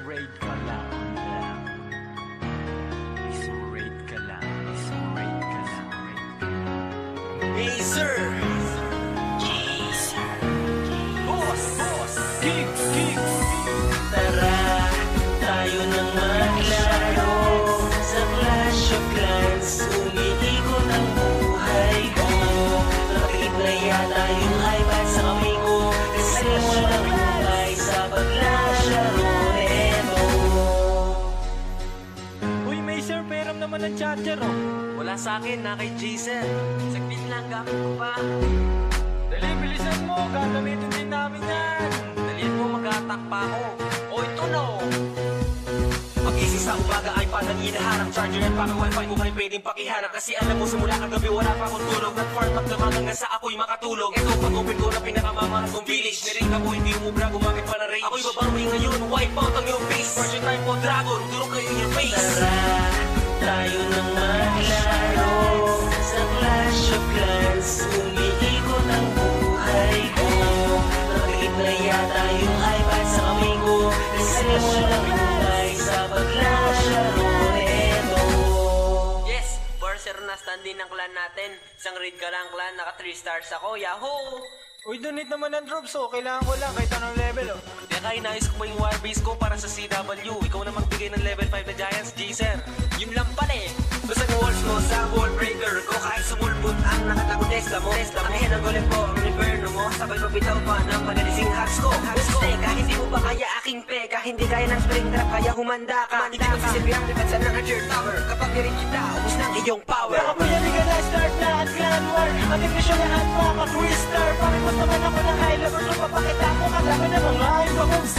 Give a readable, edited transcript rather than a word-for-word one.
raid ka lang. Isang raid ka lang. Isang raid ka lang. Hey sir! Tara, tayo nang maglaro sa Clash of Clans. Umiikot ang buhay ko. Nakakit na yata yung iPad sa kamay ko. Kasi walang buhay sa paglalaro nito. Uy, may sir, peram naman ang charger, oh. Wala sa akin, na kay Jason. Saglit lang, gamit ko pa. Dali, bilisan mo. Gagamitin din namin yan. Dalhin mo, mag-attack pa ako. O ito na o. Pag-isip sa umaga ay parang hinaharap. Charger at paka-wifi ko kayo pwedeng pakihanap. Kasi alam mo simula kagabi wala pa akong tulog. Nag-farm magdamag hanggang sa ako'y makatulog. Ito pag-open ko na pinakamamahal kong village. Nirin ka mo hindi umubra gumamit pa na range. Ako'y babawi ngayon, wipe out ang iyong base. Version 9 po dragon, durog kayo in your face. Tara, tayo nang maglaro sa Clash of Clans. Umiikot ang buhay ko. Nakakit na yata yung iPad sa kamay ko. Kasi walang buhay sa paglalaro nito. Yes, Borser na stand-in ng clan natin. Isang raid ka lang clan, naka 3 stars ako, yahoo! Uy, donate naman ng drops, oh. Kailangan ko lang kahit anong level, oh. Kaya inayos ko pa yung wire ko para sa CW. Ikaw na magbigay ng level 5 na Giants, G-Sir. Yun lang pala eh. Basta ng walls mo sa wall breaker ko. Kahit sumulpot ang nakatagong Tesla mo. Akihin ang golem ko, ang inferno mo. Sabay mabitaw pa ng pagalising hacks ko. Teka, hindi mo ba kaya aking peka? Hindi kaya ng spring trap, kaya humanda ka. Hindi mo sisilbi ang depensa ng Archer Tower. Kapag nirin kita, ubus ng iyong power. Nakapuyalig na start na at clan war. Artificial na at maka-twister. Pakipot naman ako ng high level. So papakita ko kalaban ng mga iba moves.